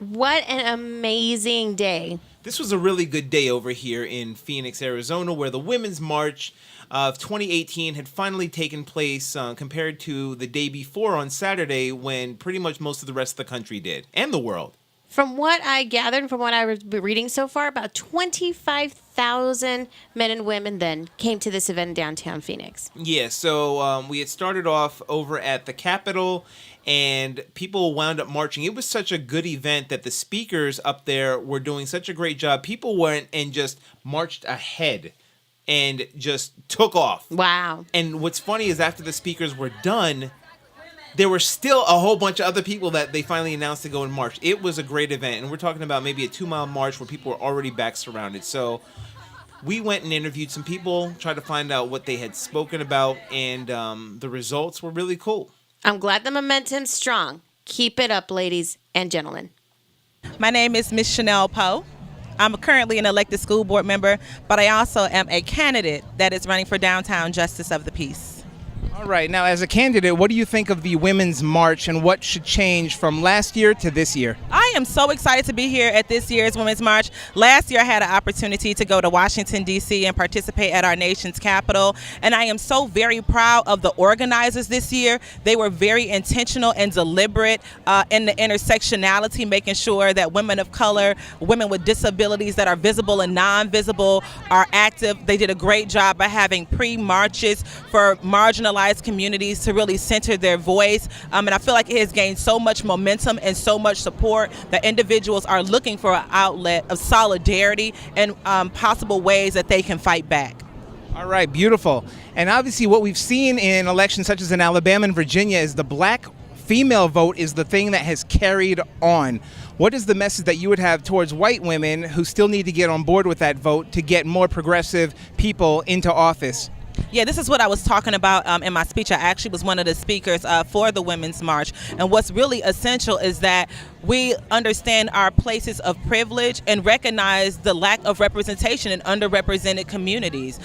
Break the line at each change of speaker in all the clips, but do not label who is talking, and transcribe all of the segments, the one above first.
What an amazing day.
This was a really good day over here in Phoenix, Arizona, where the Women's March of 2018 had finally taken place compared to the day before on Saturday when pretty much most of the rest of the country did, and the world.
From what I gathered and from what I was reading so far, about 25,000 men and women then came to this event in downtown Phoenix.
Yeah, so we had started off over at the Capitol, and people wound up marching. It was such a good event that the speakers up there were doing such a great job. People went and just marched ahead and just took off.
Wow.
And what's funny is after the speakers were done, there were still a whole bunch of other people that they finally announced to go and march. It was a great event, and we're talking about maybe a 2-mile march where people were already back surrounded. So we went and interviewed some people, tried to find out what they had spoken about, and the results were really cool.
I'm glad the momentum's strong. Keep it up, ladies and gentlemen.
My name is Miss Chanel Poe. I'm currently an elected school board member, but I also am a candidate that is running for Downtown Justice of the Peace.
All right. Now, as a candidate, what do you think of the Women's March and what should change from last year to this year?
I am so excited to be here at this year's Women's March. Last year, I had an opportunity to go to Washington, D.C. and participate at our nation's capital. And I am so very proud of the organizers this year. They were very intentional and deliberate in the intersectionality, making sure that women of color, women with disabilities that are visible and non-visible are active. They did a great job by having pre-marches for marginalized communities to really center their voice. And I feel like it has gained so much momentum and so much support that individuals are looking for an outlet of solidarity and possible ways that they can fight back.
All right, beautiful. And obviously what we've seen in elections such as in Alabama and Virginia is the black female vote is the thing that has carried on. What is the message that you would have towards white women who still need to get on board with that vote to get more progressive people into office?
Yeah, this is what I was talking about in my speech. I actually was one of the speakers for the Women's March. And what's really essential is that we understand our places of privilege and recognize the lack of representation in underrepresented communities.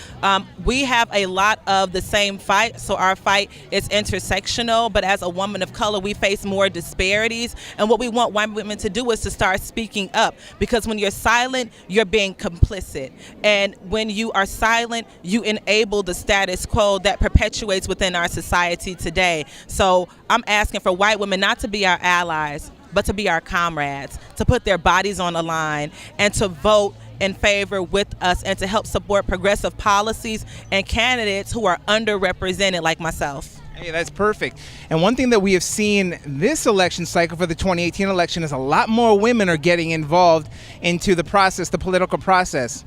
We have a lot of the same fight, so our fight is intersectional, but as a woman of color, we face more disparities. And what we want white women to do is to start speaking up, because when you're silent, you're being complicit. And when you are silent, you enable the status quo that perpetuates within our society today. So I'm asking for white women not to be our allies, but to be our comrades, to put their bodies on the line and to vote in favor with us and to help support progressive policies and candidates who are underrepresented like myself.
Hey, that's perfect. And one thing that we have seen this election cycle for the 2018 election is a lot more women are getting involved into the process, the political process.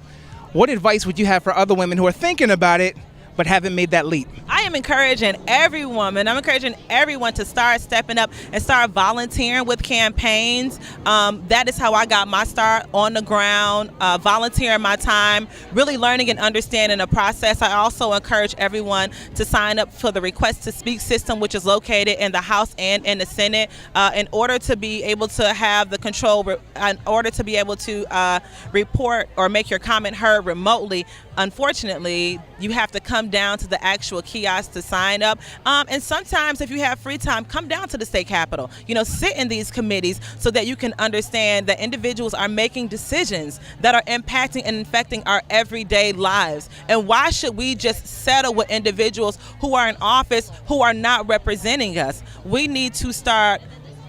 What advice would you have for other women who are thinking about it but haven't made that leap?
I am encouraging every woman, I'm encouraging everyone to start stepping up and start volunteering with campaigns. That is how I got my start on the ground, volunteering my time, really learning and understanding the process. I also encourage everyone to sign up for the Request to Speak system, which is located in the House and in the Senate, in order to be able to have the control, in order to be able to report or make your comment heard remotely. Unfortunately, you have to come down to the actual kiosk to sign up. And sometimes if you have free time, come down to the state capitol. Sit in these committees so that you can understand that individuals are making decisions that are impacting and infecting our everyday lives. And why should we just settle with individuals who are in office who are not representing us? We need to start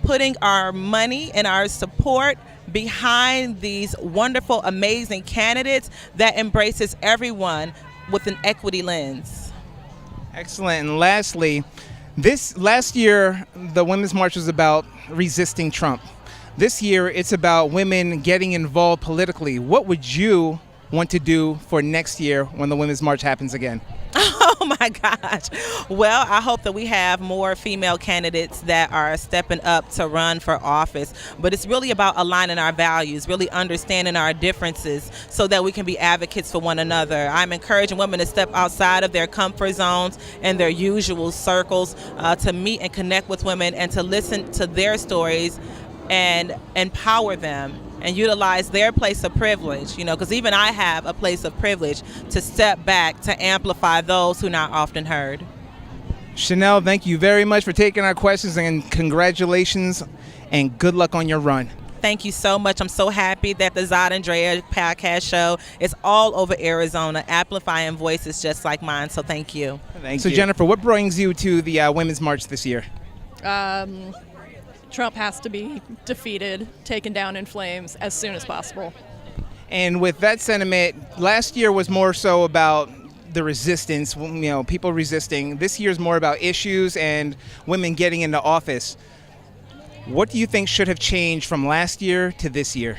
putting our money and our support behind these wonderful, amazing candidates that embraces everyone with an equity lens.
Excellent. And lastly, last year, the Women's March was about resisting Trump. This year, it's about women getting involved politically. What would you want to do for next year when the Women's March happens again?
Oh my gosh. Well, I hope that we have more female candidates that are stepping up to run for office. But it's really about aligning our values, really understanding our differences so that we can be advocates for one another. I'm encouraging women to step outside of their comfort zones and their usual circles, to meet and connect with women and to listen to their stories and empower them and utilize their place of privilege, because even I have a place of privilege to step back to amplify those who are not often heard.
Chanel, thank you very much for taking our questions, and congratulations and good luck on your run.
Thank you so much. I'm so happy that the Zod and Drea podcast show is all over Arizona, amplifying voices just like mine. So thank you.
Thank
So
you.
Jennifer, what brings you to the Women's March this year?
Trump has to be defeated, taken down in flames as soon as possible.
And with that sentiment, last year was more so about the resistance, people resisting. This year's more about issues and women getting into office. What do you think should have changed from last year to this year?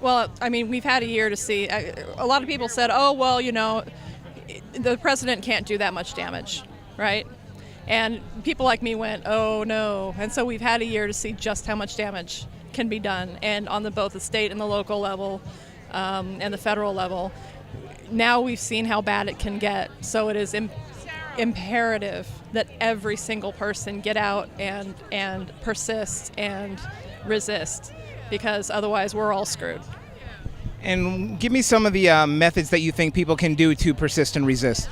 Well, I mean, we've had a year to see. A lot of people said, oh, well, the president can't do that much damage, right? And people like me went, oh, no. And so we've had a year to see just how much damage can be done, and on both the state and the local level and the federal level. Now we've seen how bad it can get, so it is imperative that every single person get out and persist and resist, because otherwise we're all screwed.
And give me some of the methods that you think people can do to persist and resist.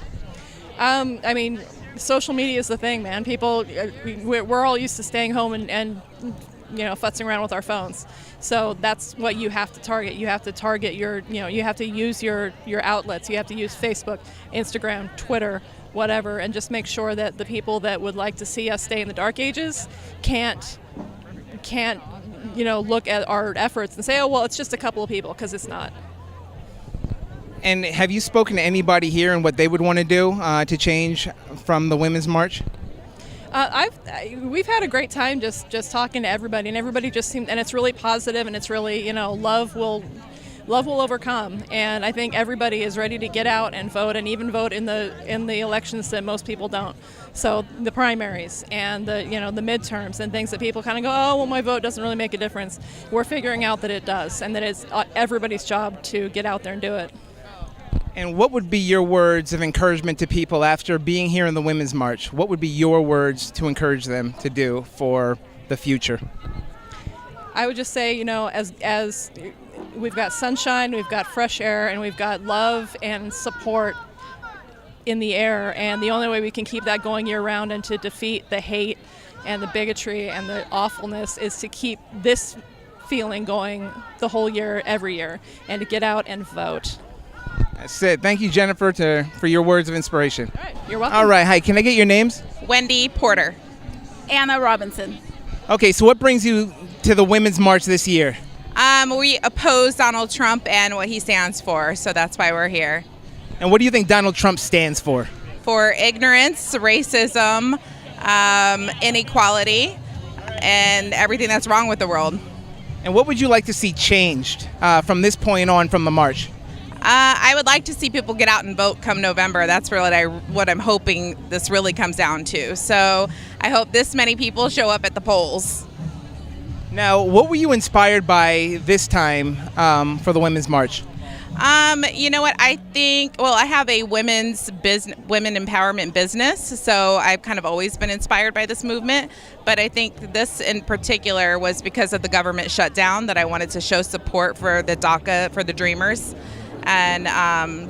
I mean, social media is the thing, man. People, we're all used to staying home and futzing around with our phones. So that's what you have to target. You have to target you have to use your outlets. You have to use Facebook, Instagram, Twitter, whatever, and just make sure that the people that would like to see us stay in the dark ages can't look at our efforts and say, oh, well, it's just a couple of people, because it's not.
And have you spoken to anybody here and what they would want to do to change from the Women's March?
We've had a great time just talking to everybody, and everybody just seemed, and it's really positive, and it's really, love will overcome, and I think everybody is ready to get out and vote, and even vote in the elections that most people don't. So the primaries and the midterms and things that people kind of go, oh, well, my vote doesn't really make a difference. We're figuring out that it does, and that it's everybody's job to get out there and do it.
And what would be your words of encouragement to people after being here in the Women's March? What would be your words to encourage them to do for the future?
I would just say, as we've got sunshine, we've got fresh air, and we've got love and support in the air, and the only way we can keep that going year-round and to defeat the hate and the bigotry and the awfulness is to keep this feeling going the whole year, every year, and to get out and vote.
That's it. Thank you, Jennifer, for your words of inspiration.
All right, you're welcome.
All right, hi. Can I get your names?
Wendy Porter. Anna Robinson.
Okay, so what brings you to the Women's March this year?
We oppose Donald Trump and what he stands for, so that's why we're here.
And what do you think Donald Trump stands for?
For ignorance, racism, inequality, and everything that's wrong with the world.
And what would you like to see changed from this point on from the march?
I would like to see people get out and vote come November. That's really what I'm hoping this really comes down to. So I hope this many people show up at the polls.
Now, what were you inspired by this time for the Women's March?
You know what? I think, I have a women empowerment business, so I've kind of always been inspired by this movement. But I think this in particular was because of the government shutdown that I wanted to show support for the DACA, for the Dreamers, and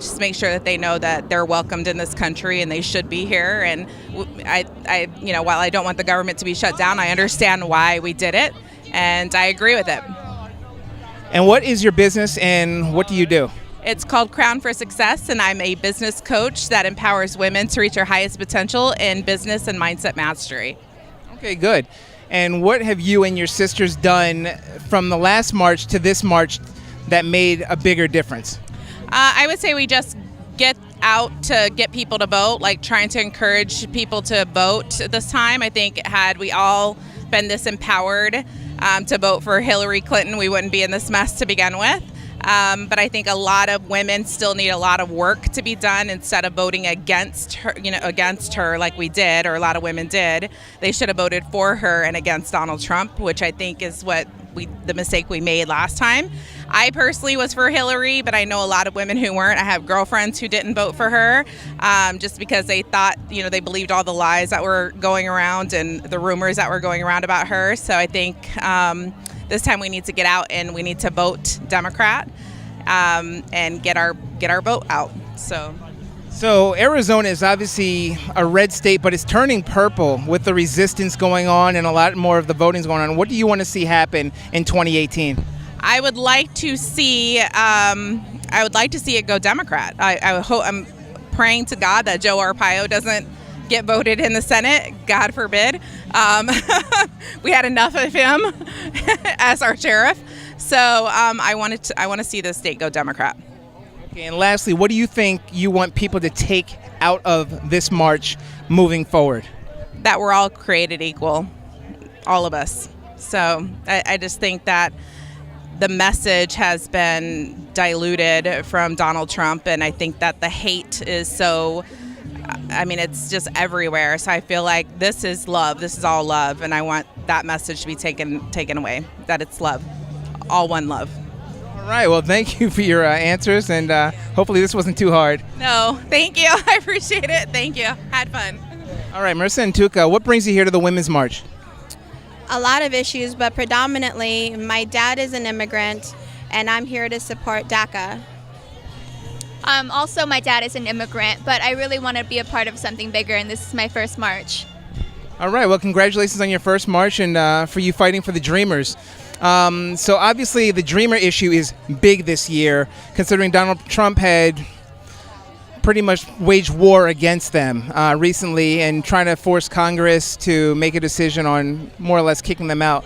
just make sure that they know that they're welcomed in this country and they should be here. And while I don't want the government to be shut down, I understand why we did it, and I agree with it.
And what is your business and what do you do?
It's called Crown for Success, and I'm a business coach that empowers women to reach their highest potential in business and mindset mastery.
Okay, good. And what have you and your sisters done from the last march to this march that made a bigger difference?
I would say we just get out to get people to vote, like trying to encourage people to vote this time. I think had we all been this empowered to vote for Hillary Clinton, we wouldn't be in this mess to begin with. But I think a lot of women still need a lot of work to be done. Instead of voting against her like we did, or a lot of women did, they should have voted for her and against Donald Trump, which I think is the mistake we made last time. I personally was for Hillary, but I know a lot of women who weren't. I have girlfriends who didn't vote for her just because they thought, they believed all the lies that were going around and the rumors that were going around about her. So I think this time we need to get out and we need to vote Democrat and get our vote out. So
So Arizona is obviously a red state, but it's turning purple with the resistance going on and a lot more of the voting's going on. What do you want to see happen in 2018?
I would like to see. I would like to see it go Democrat. I hope. I'm praying to God that Joe Arpaio doesn't get voted in the Senate. God forbid. We had enough of him as our sheriff. So I want to see the state go Democrat.
Okay, and lastly, what do you think you want people to take out of this march moving forward?
That we're all created equal, all of us. So I just think that the message has been diluted from Donald Trump, and I think that the hate is so, I mean, it's just everywhere. So I feel like this is love. This is all love, and I want that message to be taken away, that it's love, all one love.
All right, well, thank you for your answers, and hopefully this wasn't too hard.
No, thank you. I appreciate it. Thank you. Had fun.
All right, Marissa and TUKHA, what brings you here to the Women's March?
A lot of issues, but predominantly my dad is an immigrant and I'm here to support DACA.
Also, my dad is an immigrant, but I really want to be a part of something bigger, and this is my first march.
All right, well, congratulations on your first march and for you fighting for the Dreamers. So obviously the Dreamer issue is big this year, considering Donald Trump had pretty much waged war against them recently and trying to force Congress to make a decision on more or less kicking them out.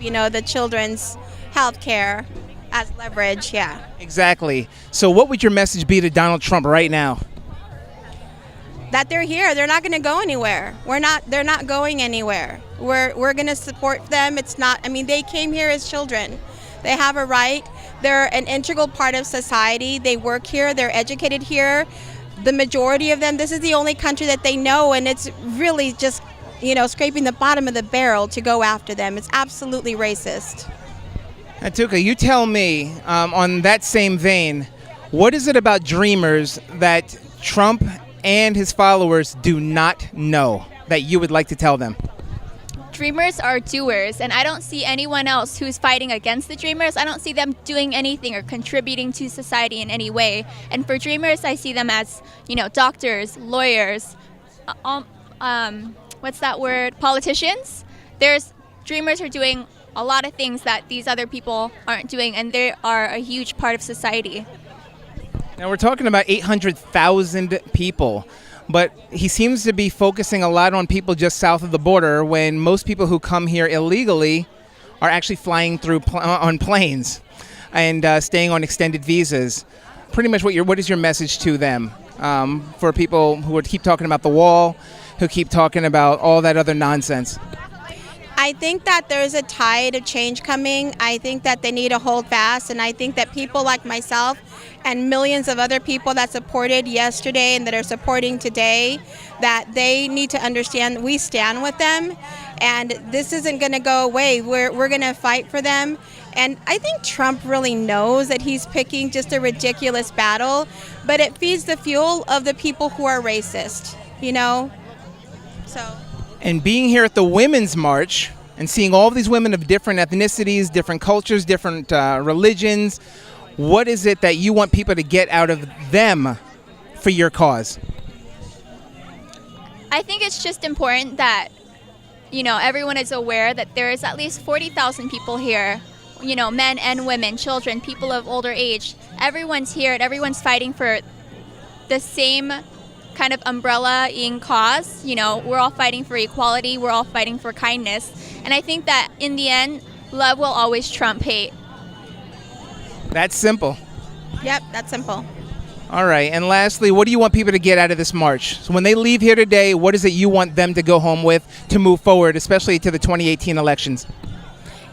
You know, the children's health care as leverage, yeah.
Exactly. So what would your message be to Donald Trump right now?
That they're here. They're not going to go anywhere. They're not going anywhere. We're going to support them. It's not, I mean, they came here as children. They have a right. They're an integral part of society. They work here. They're educated here. The majority of them, this is the only country that they know, and it's really just, you know, scraping the bottom of the barrel to go after them. It's absolutely racist.
Now, TUKHA, you tell me, on that same vein, what is it about Dreamers that Trump and his followers do not know that you would like to tell them?
Dreamers are doers, and I don't see anyone else who's fighting against the Dreamers. I don't see them doing anything or contributing to society in any way. And for Dreamers, I see them as, you know, doctors, lawyers, what's that word? Politicians. Dreamers are doing a lot of things that these other people aren't doing, and they are a huge part of society.
Now we're talking about 800,000 people. But he seems to be focusing a lot on people just south of the border when most people who come here illegally are actually flying through on planes and staying on extended visas. Pretty much what is your message to them for people who would keep talking about the wall, who keep talking about all that other nonsense?
I think that there's a tide of change coming. I think that they need to hold fast, and I think that people like myself and millions of other people that supported yesterday and that are supporting today, that they need to understand that we stand with them, and this isn't going to go away. We're going to fight for them. And I think Trump really knows that he's picking just a ridiculous battle, but it feeds the fuel of the people who are racist, you know? So.
And being here at the Women's March and seeing all of these women of different ethnicities, different cultures, different religions, what is it that you want people to get out of them for your cause?
I think it's just important that, you know, everyone is aware that there is at least 40,000 people here, you know, men and women, children, people of older age. Everyone's here and everyone's fighting for the same kind of umbrella-ing cause. You know, we're all fighting for equality, we're all fighting for kindness, and I think that in the end, love will always trump hate.
That's simple.
Yep, that's simple.
All right, and lastly, what do you want people to get out of this march? So when they leave here today, what is it you want them to go home with to move forward, especially to the 2018 elections?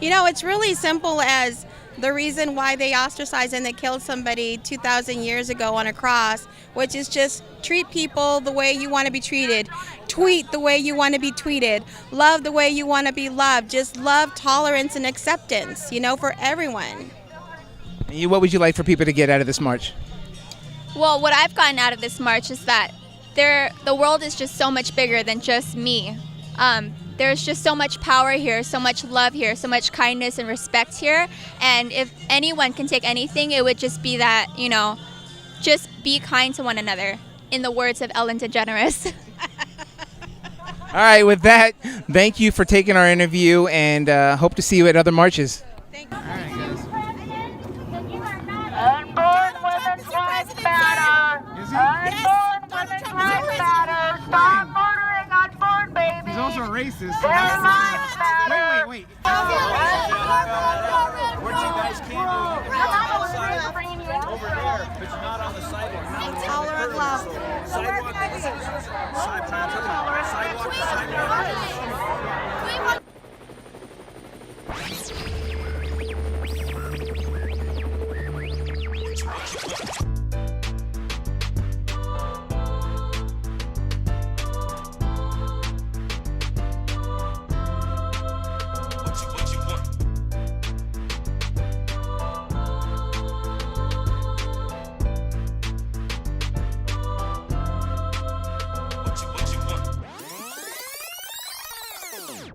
You know, it's really simple as the reason why they ostracized and they killed somebody 2,000 years ago on a cross, which is just treat people the way you want to be treated, tweet the way you want to be tweeted, love the way you want to be loved, just love, tolerance, and acceptance, you know, for everyone.
And what would you like for people to get out of this march?
Well, what I've gotten out of this march is that the world is just so much bigger than just me. There's just so much power here, so much love here, so much kindness and respect here. And if anyone can take anything, it would just be that, you know, just be kind to one another, in the words of Ellen DeGeneres.
All right, with that, thank you for taking our interview, and hope to see you at other marches.
Unborn women's rights matter. Unborn women's rights matter. Stop murdering unborn babies.
He's also a racist.
Their lives matter.
Wait.
What you guys can do, you can have over there, but you're not on the sidewalk.
Tolerant love.
Sidewalk.